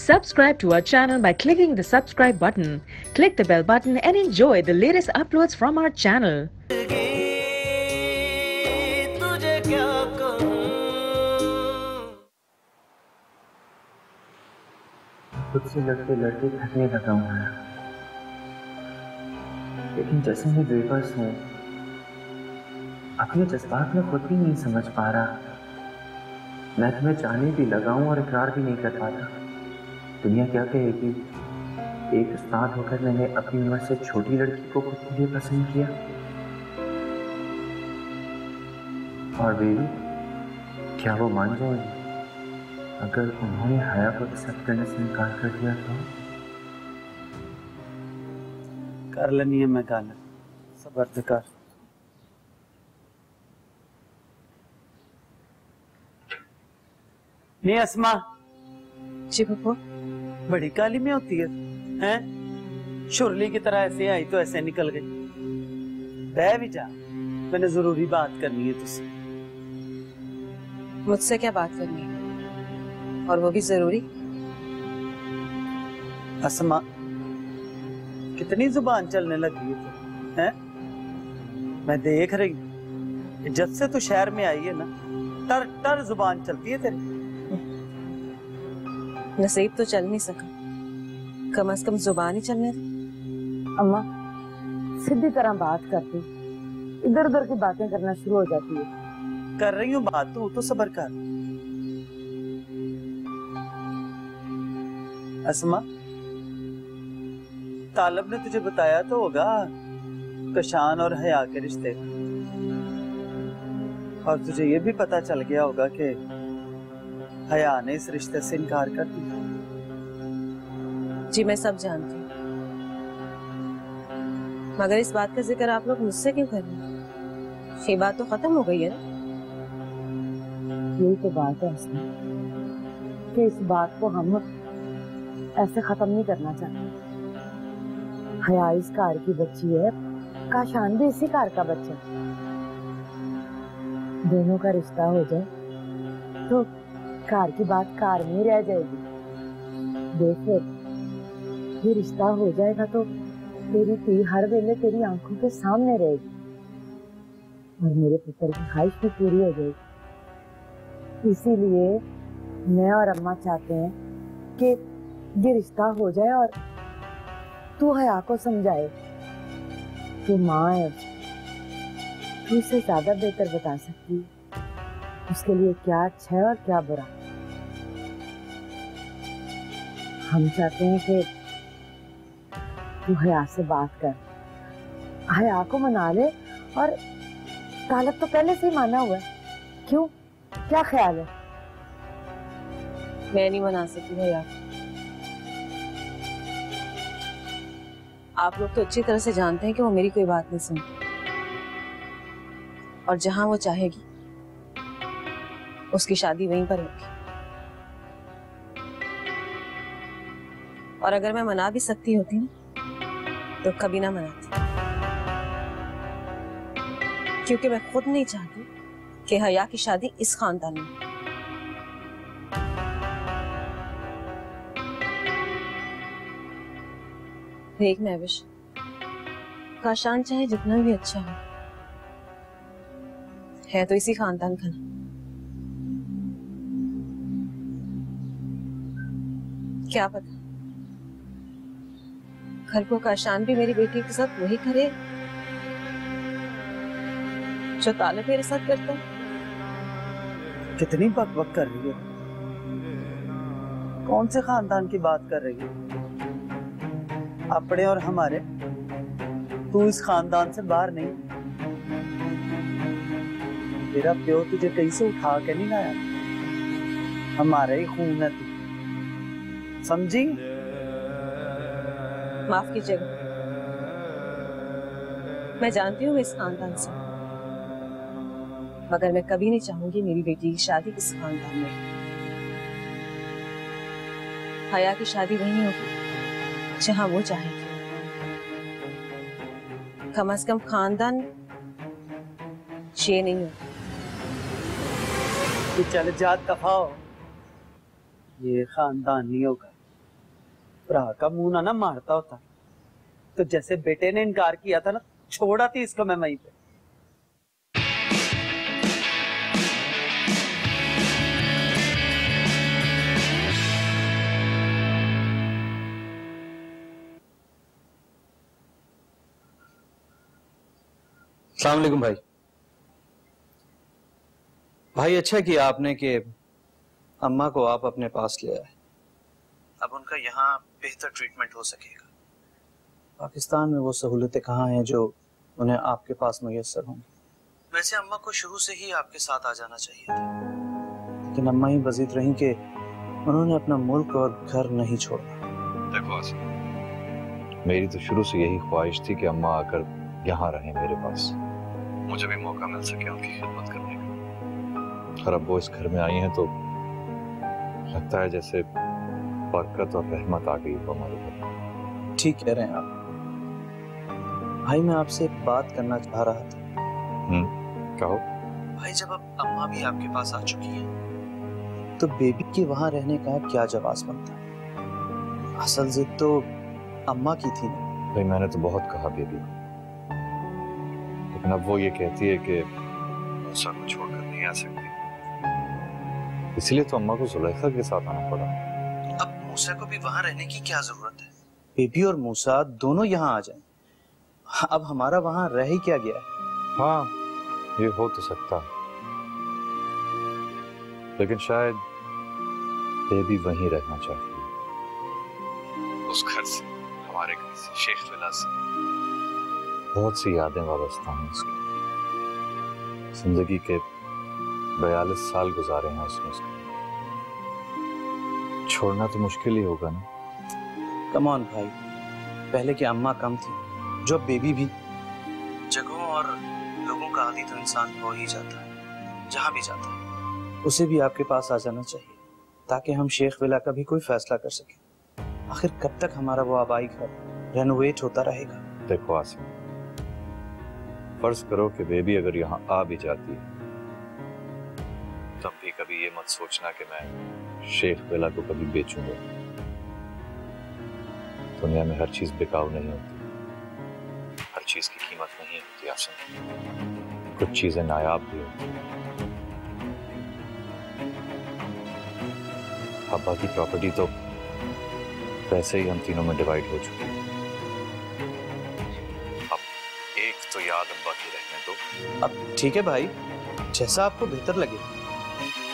Subscribe to our channel by clicking the subscribe button. Click the bell button and enjoy the latest uploads from our channel. खुद से लड़ते लड़ते थकने लगा हूँ मैं, लेकिन जैसे मैं बेबस हूँ, अपने जज्बात में खुद भी नहीं समझ पा रहा। मैं तुम्हें चाहने भी लगा हूँ और इकरार भी नहीं कर पाता। दुनिया क्या कहेगी? एक उस्ताद होकर मैंने अपनी उम्र से छोटी लड़की को खुद के लिए पसंद किया, और बेबी क्या वो मान जाएगी अगर उन्होंने हया को एक्सेप्ट करने से इनकार कर दिया तो? कर लेनी है मैं गल, सबर ते कर। नहीं अस्मा जी पप्पू, बड़ी काली में होती है हैं? शुरली की तरह ऐसे आई तो ऐसे निकल गई। बह भी जा, मैंने जरूरी बात करनी है तुझसे। मुझसे क्या बात करनी है, और वो भी जरूरी? अस्मा कितनी जुबान चलने लगी है तो, हैं? मैं देख रही हूँ कि जब से तू शहर में आई है ना, टर टर जुबान चलती है तेरी। नसीब तो चल नहीं सका, कम से कम जुबान ही चलने दे। अम्मा सीधी तरह बात करती, इधर उधर की बातें करना शुरू हो जाती है। कर रही हूँ बात, तू तो सबर कर। अस्मा तालब ने तुझे बताया तो होगा कशान और हया के रिश्ते, और तुझे ये भी पता चल गया होगा कि हया ने इस रिश्ते से इनकार कर दिया। जी मैं सब जानती हूँ, मगर इस बात का जिक्र आप लोग मुझसे क्यों कर रहे हैं? ये बात तो खत्म हो गई है ना? यही तो बात है असली, कि इस बात को हम ऐसे खत्म नहीं करना चाहते। हया इस कार की बच्ची है, काशान भी इसी कार का बच्चा है। दोनों का रिश्ता हो जाए तो कार की बात कार में रह जाएगी। देखो ये रिश्ता हो जाएगा तो तेरी धी हर वेले तेरी आंखों के सामने रहेगी, और मेरे पुत्र की ख्वाहिश भी पूरी हो जाएगी। इसीलिए मैं और अम्मा चाहते हैं कि ये रिश्ता हो जाए और तू हया को समझाए। तू माँ है, तू इसे ज्यादा बेहतर बता सकती है उसके लिए क्या अच्छा है और क्या बुरा। हम चाहते हैं कि तू हया से बात कर, हया को मना ले, और तालब तो पहले से ही माना हुआ है। क्यों, क्या ख्याल है? मैं नहीं मना सकती हया। आप लोग तो अच्छी तरह से जानते हैं कि वो मेरी कोई बात नहीं सुनती, और जहां वो चाहेगी उसकी शादी वहीं पर होगी। और अगर मैं मना भी सकती होती ना तो कभी ना मनाती, क्योंकि मैं खुद नहीं चाहती कि हया की शादी इस खानदान में। देख महविश, काशान चाहे जितना भी अच्छा हो, है तो इसी खानदान का ना। क्या पता घर को काशान भी मेरी बेटी के साथ वही करे जो तालिब मेरे साथ करता है। कितनी बकबक कर रही है? कौन से खानदान की बात कर रही है? अपने और हमारे? तू इस खानदान से बाहर नहीं। तेरा प्यो तुझे कहीं से उठा के नहीं लाया, हमारा ही खून है तू, समझी? माफ कीजिएगा, मैं जानती हूँ मैं इस खानदान से, मगर मैं कभी नहीं चाहूंगी मेरी बेटी की शादी इस खानदान में। हया की शादी वहीं होगी जहां वो चाहेगी। कम से कम खानदान ये नहीं होगा। चल जा दफा हो, ये खानदान नहीं होगा। भरा का मुंह ना मारता होता तो जैसे बेटे ने इनकार किया था ना, छोड़ा थी इसको मैं वहीं पे। अस्सलाम वालेकुम भाई। भाई अच्छा किया आपने कि अम्मा को आप अपने पास ले आए। अब उनका यहाँ बेहतर ट्रीटमेंट हो सकेगा। पाकिस्तान में वो सहूलतें कहाँ हैं जो उन्हें आपके पास मुयस्सर होंगी। वैसे अम्मा को शुरू से ही आपके साथ आ जाना चाहिए था, लेकिन अम्मा ही बजीद रही कि उन्होंने अपना मुल्क और घर नहीं छोड़ा। देखो आसिम, मेरी तो शुरू से यही ख्वाहिश थी कि अम्मा आकर यहाँ रहें मेरे पास, मुझे भी मौका मिल सके उनकी खिदमत करने का। और अब वो इस घर में आई हैं तो लगता है जैसे बरकत और रहमत आ गई वो हमारे घर। ठीक कह रहे हैं आप भाई। मैं आपसे एक बात करना चाह रहा था। कहो भाई, जब अब अम्मा भी आपके पास आ चुकी है तो बेबी के वहां रहने का क्या जवाब बनता है? असल जिद तो अम्मा की थी ना। भाई मैंने तो बहुत कहा बेबी को, लेकिन अब वो ये कहती है कि मूसा को छोड़कर नहीं आ सकती, इसलिए तो अम्मा को जुलेखा के साथ आना पड़ा। अब मूसा को भी वहां रहने की क्या जरूरत है? बेबी और मूसा दोनों यहाँ आ जाएं। अब हमारा वहां रह ही क्या गया है? हाँ ये हो तो सकता है, लेकिन शायद बेबी वहीं रहना चाहती है, उस घर से, हमारे घर से, शेख विला से। बहुत सी यादें वाबस्ता हैं उसकी। जिंदगी के 42 साल गुजारे हैं उसने उसके। छोड़ना तो मुश्किल ही होगा ना। कम ऑन भाई, पहले की अम्मा कम थी, जो बेबी भी। जगहों और लोगों का आदी तो इंसान हो ही जाता है, जहां भी जाता है। उसे भी आपके पास आ जाना चाहिए ताकि हम शेख विला का भी कोई फैसला कर सके। आखिर कब तक हमारा वो आबाई घर रेनोवेट होता रहेगा? देखो आसिम, फर्ज करो कि बेबी अगर यहाँ आ भी जाती है, तब भी कभी ये मत सोचना कि मैं शेख विला को कभी बेचूंगा। दुनिया में हर चीज बिकाऊ नहीं होती, हर चीज की कीमत नहीं होती आसिम। कुछ चीजें नायाब भी होती हैं। अब्बा की प्रॉपर्टी तो वैसे ही हम तीनों में डिवाइड हो चुकी है। अब एक तो याद अब्बा की रहने दो। अब ठीक है भाई, जैसा आपको बेहतर लगे।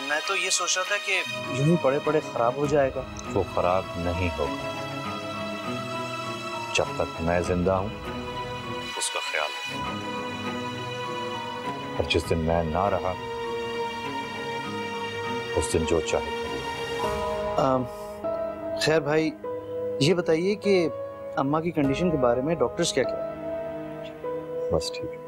मैं तो ये सोच रहा था कि यूं ही पड़े पड़े खराब हो जाएगा। वो खराब नहीं होगा। जब तक मैं जिंदा हूं उसका ख्याल रखना, और जिस दिन मैं ना रहा उस दिन जो चाहे करिए। खैर भाई, ये बताइए कि अम्मा की कंडीशन के बारे में डॉक्टर्स क्या कह रहे हैं? बस ठीक है।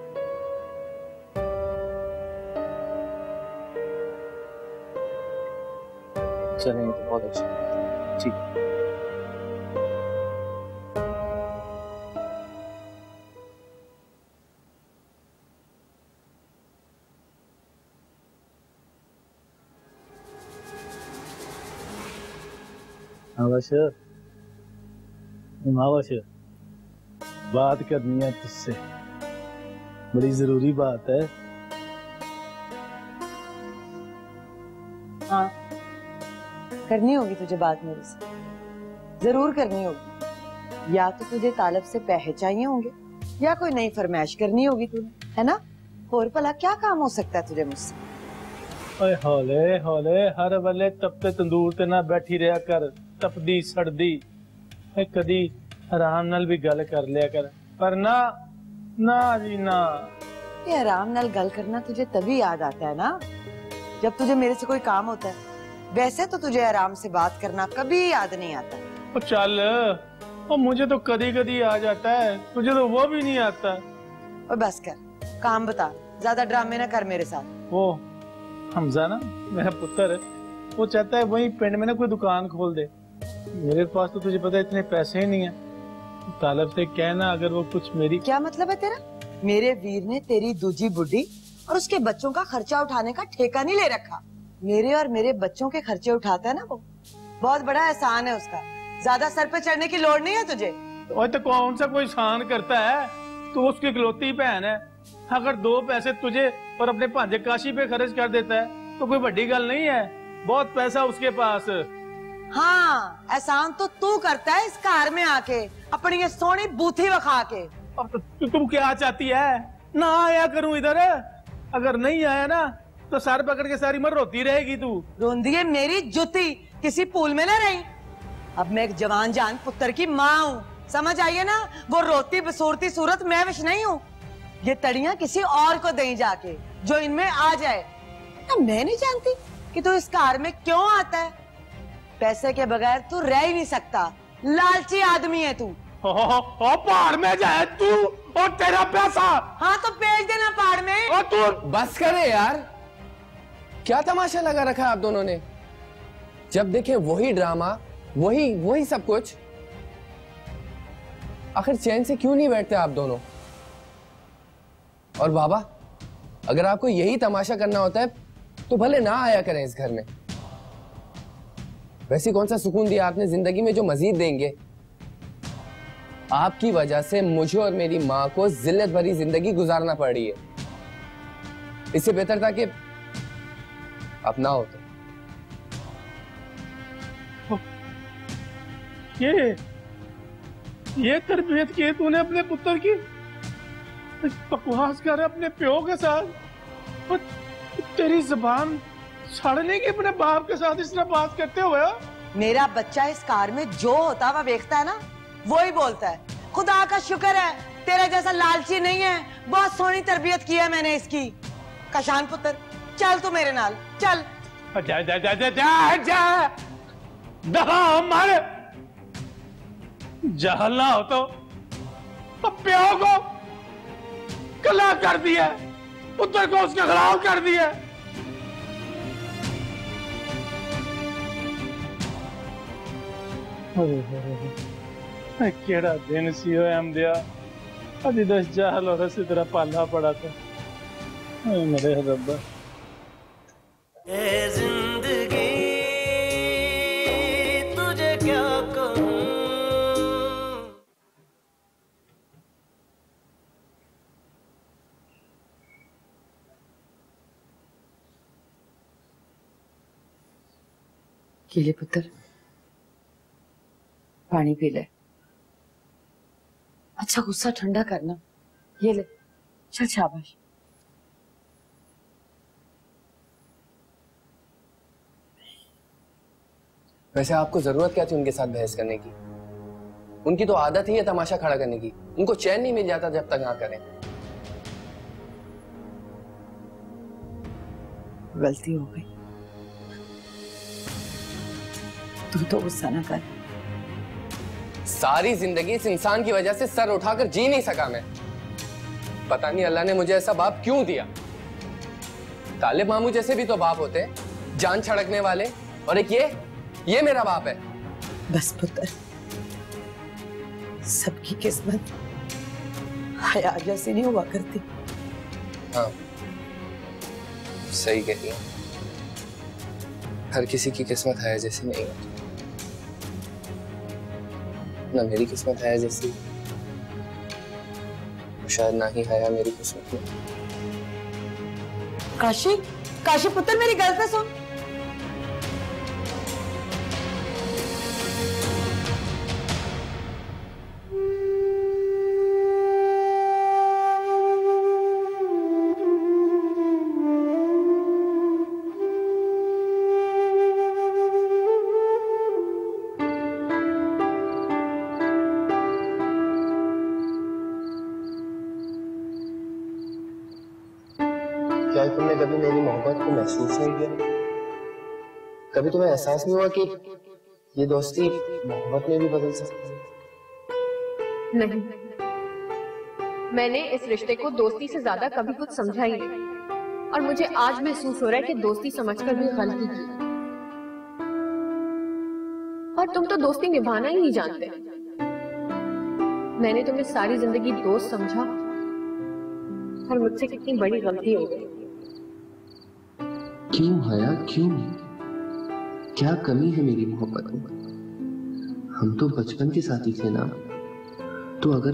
चलेंगे तो बहुत अच्छा। ठीक है। बात करनी है तुझसे, बड़ी जरूरी बात है। हाँ, करनी होगी तुझे बात मेरे से, जरूर करनी होगी। या तो तुझे तालब से पैसे चाहिए होंगे या कोई नई फरमाइश करनी होगी तूने, है ना? और भला क्या काम हो सकता है तुझे मुझसे? ओए हौले हौले, हर वेले तपते तंदूर ते ना बैठी रहा कर, तपदी सड़दी। कदी आराम नाल भी गल कर लिया कर, पर ना ना जी ना। ये आराम नाल गल करना तुझे तभी याद आता है ना जब तुझे मेरे से कोई काम होता है। वैसे तो तुझे आराम से बात करना कभी याद नहीं आता। ओ चल, ओ मुझे तो कदी कदी आ जाता है, तुझे तो वो भी नहीं आता। और बस कर, काम बता, ज्यादा ड्रामे ना कर मेरे साथ। वो हमजा ना मेरा पुत्र है, वो चाहता है वही पिंड में ना कोई दुकान खोल दे। मेरे पास तो तुझे पता है इतने पैसे ही नहीं है। तालब से कहना अगर वो कुछ मेरी। क्या मतलब है तेरा? मेरे वीर ने तेरी दूजी बुढ़ी और उसके बच्चों का खर्चा उठाने का ठेका नहीं ले रखा। मेरे और मेरे बच्चों के खर्चे उठाता है ना वो, बहुत बड़ा एहसान है उसका। ज्यादा सर पे चढ़ने की लोड़ नहीं है तुझे। और तो कौन सा कोई शान करता है, तू उसकी इकलौती बहन है। अगर 2 पैसे तुझे और अपने भांजे काशी पे खर्च कर देता है तो कोई बड़ी गल नहीं है, बहुत पैसा उसके पास। हाँ, एहसान तो तू करता है इस कार में आके अपनी ये सोनी बूथी वखा के। अब तो तुम क्या चाहती है, ना आया करूं इधर? अगर नहीं आया ना तो सर पकड़ के सारी उम्र रोती रहेगी तू। रोंदी है मेरी जुती, किसी पूल में ना रही। अब मैं एक जवान जान पुत्र की माँ हूँ, समझ आइए ना। वो रोती बसूरती सूरत मैं विश नहीं हूँ। ये तड़ियां किसी और को दें जाके जो इनमें आ जाए। अब मैं नहीं जानती कि तू इस कार में क्यों आता है। पैसे के बगैर तू रह ही नहीं सकता, लालची आदमी है तू। पहाड़ में जाए तू और तेरा पैसा। हाँ तो भेज देना पहाड़ में। और तू बस करे यार, क्या तमाशा लगा रखा है आप दोनों ने? जब देखे वही ड्रामा, वही सब कुछ। आखिर चैन से क्यों नहीं बैठते आप दोनों? और बाबा, अगर आपको यही तमाशा करना होता है तो भले ना आया करें इस घर में। वैसे कौन सा सुकून दिया आपने जिंदगी में जो मजीद देंगे। आपकी वजह से मुझे और मेरी माँ को जिल्लत भरी जिंदगी गुजारना पड़ रही है। इससे बेहतर था कि अपना होता। ये तरबियत की तूने अपने पुत्र की? बकवास कर अपने प्यो के साथ। और तेरी जुबान सड़ने की अपने बाप के साथ इस तरह बात करते हुए। मेरा बच्चा इस कार में जो होता वह देखता है ना, वो ही बोलता है। खुदा का शुक्र है तेरा जैसा लालची नहीं है। बहुत सोनी तरबियत की है मैंने इसकी। कशान पुत्र, चल तू मेरे नाल चल। जा जा जा जा जा जा दफा मार। जहला हो तो प्यो को कला कर दिया, पुत्र को उसके खिलाफ कर दिया। केड़ा दिन सी हो हमदिया, अभी 10 जहल और इसी तरह पाला पड़ा था। मेरे रब्बा, ए जिंदगी तुझे क्या कहूं। ले पुत्र, पानी पी ले। अच्छा गुस्सा ठंडा करना, ये ले। चल शाबाश। वैसे आपको जरूरत क्या थी उनके साथ बहस करने की? उनकी तो आदत ही है तमाशा खड़ा करने की। उनको चैन नहीं मिल जाता जब तक ना करें। गलती हो गई, तू तो गुस्सा ना कर। सारी जिंदगी इस इंसान की वजह से सर उठाकर जी नहीं सका मैं। पता नहीं अल्लाह ने मुझे ऐसा बाप क्यों दिया। तालिब मामू जैसे भी तो बाप होते हैं, जान छड़कने वाले। और एक ये मेरा बाप है। बस पुत्र, सबकी किस्मत हया जैसी नहीं हुआ करती। हाँ, सही कहती है। हर किसी की किस्मत हया जैसी नहीं होती। ना मेरी किस्मत हया जैसी, शायद ना ही हया मेरी किस्मत में। काशी, काशी पुत्र मेरी गल तो सुन। क्या तुमने कभी मेरी मोहब्बत को महसूस नहीं किया? कभी तुम्हें एहसास नहीं हुआ कि ये दोस्ती मोहब्बत में भी बदल सकती है? नहीं, मैंने इस रिश्ते को दोस्ती से ज्यादा कभी कुछ समझा ही नहीं। और मुझे आज महसूस हो रहा है कि दोस्ती समझकर भी गलती की। और तुम तो दोस्ती निभाना ही नहीं जानते। मैंने तुम्हें सारी जिंदगी दोस्त समझा और मुझसे कितनी बड़ी गलती हो गई। क्यों हया, क्यों? क्या कमी है मेरी मोहब्बत में? हम तो बचपन के साथी थे ना, तो अगर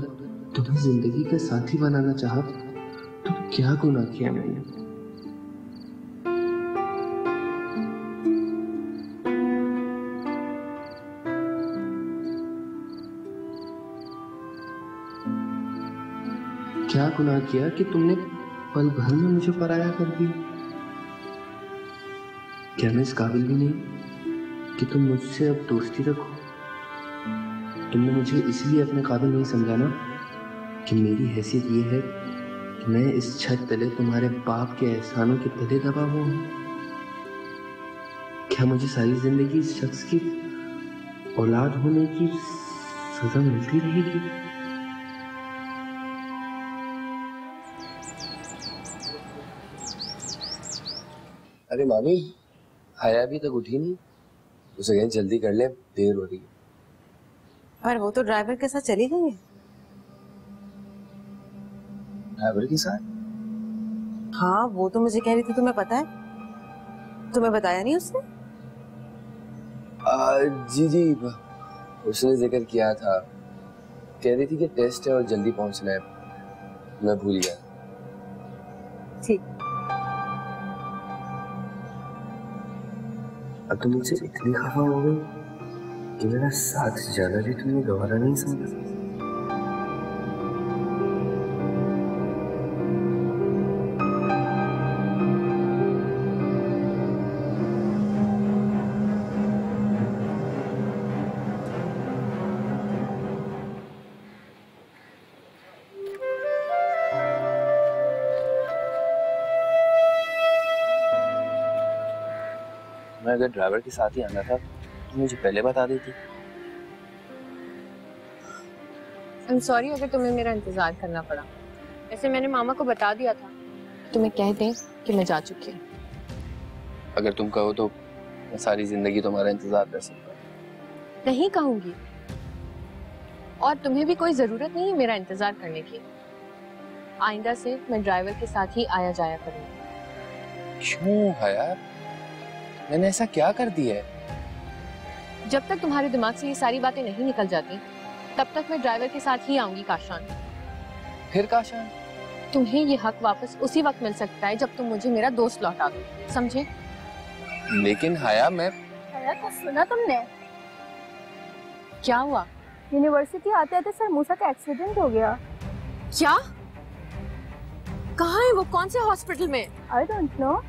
तुम्हें जिंदगी का साथी बनाना चाहा तो क्या गुनाह किया मैंने? क्या गुनाह किया कि तुमने पल भर में मुझे पराया कर दिया? क्या मैं इस काबिल भी नहीं कि तुम मुझसे अब दोस्ती रखो? तुमने मुझे इसलिए अपने काबिल नहीं समझा ना कि मेरी हैसियत ये है कि मैं इस छत तले तुम्हारे बाप के एहसानों के तले दबा हुआ हूं। क्या मुझे सारी जिंदगी इस शख्स की औलाद होने की सजा मिलती रहेगी? अरे मामी, आया अभी तक उठी नहीं? उसे कहीं जल्दी कर ले, देर हो रही है। और वो तो ड्राइवर के साथ चली गई है। ड्राइवर के साथ? हाँ, वो तो मुझे कह रही थी, तुम्हें पता है? तुम्हें बताया नहीं उसने? जी जी, उसने जिक्र किया था, कह रही थी कि टेस्ट है और जल्दी पहुंचना है। मैं भूल गया। ठीक। अब तुम मुझसे इतनी खफा हो गई कि मेरा साथ जाना भी तुमने गवारा नहीं समझा। मैं अगर ड्राइवर के साथ ही आना था तो मुझे पहले बता देती। I'm sorry अगर तुम्हें मेरा इंतजार करना पड़ा। वैसे मैंने मामा को बता दिया था, तुम्हें कह दें कि मैं जा चुकी हूँ। अगर तुम कहो तो मैं सारी जिंदगी तुम्हारा इंतजार कर सकता हूँ। नहीं कहूंगी, और तुम्हें भी कोई जरूरत नहीं है मेरा इंतजार करने की। आइंदा से मैं ड्राइवर के साथ ही आया जाया करूंगी। क्यों हया? मैंने ऐसा क्या कर दिया है? जब तक तुम्हारे दिमाग से ये सारी बातें नहीं निकल जाती तब तक मैं ड्राइवर के साथ ही आऊंगी काशान। फिर काशान? तुम्हें ये हक वापस उसी वक्त मिल सकता है जब तुम मुझे मेरा दोस्त लौटा दो, समझे? लेकिन हया, मैं हया को सुना तुमने? क्या हुआ? यूनिवर्सिटी आते आते सर मूसा का एक्सीडेंट हो गया। क्या? कहाँ है वो? कौन से हॉस्पिटल में? I don't know.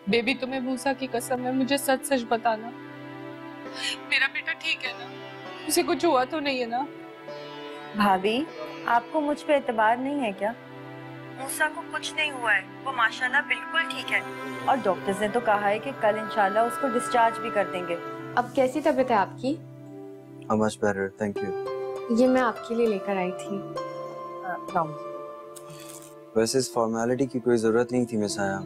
बेबी, तुम्हें मूसा की कसम है, मुझे सच सच बताना, मेरा बेटा ठीक है ना? उसे कुछ हुआ तो नहीं है ना? भाभी, आपको मुझ पे एतबार नहीं है क्या? मूसा को कुछ नहीं हुआ है, वो माशाल्लाह बिल्कुल ठीक है, और डॉक्टर्स ने तो कहा है कि कल इंशाल्लाह उसको डिस्चार्ज भी कर देंगे। अब कैसी तबीयत है आपकी? Much better, thank you. ये मैं आपके लिए लेकर आई थी। वैसे इस फॉर्मेलिटी की कोई जरूरत नहीं थी मिस आया।